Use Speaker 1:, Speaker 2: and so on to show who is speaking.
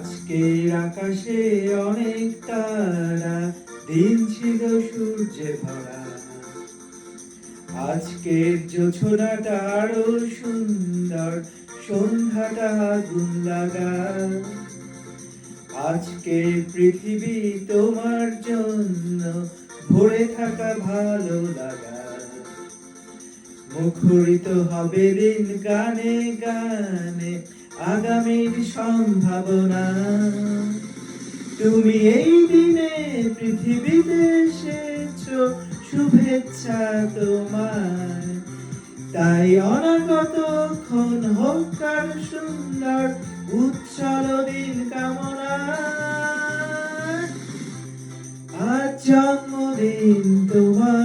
Speaker 1: আজকের আকাশে অনেক তারা, দিন ছিল সূর্যে ভরা। আজকের জোছনাটা আরো সুন্দর, সন্ধ্যাটা আগুন লাগা। আজকের পৃথিবী তোমার জন্য ভরে থাকা ভালো লাগা। মুখরিত হবে দিন গানে গানে, আগামীর সম্ভাবনা। তুমি এই দিনে পৃথিবীতে এসেছো, শুভেচ্ছা তোমার। তাই অনাগতক্ষণ হোক আর সুন্দর, উজ্জ্বল দিন কামনা। আজ জন্মদিন তোমার।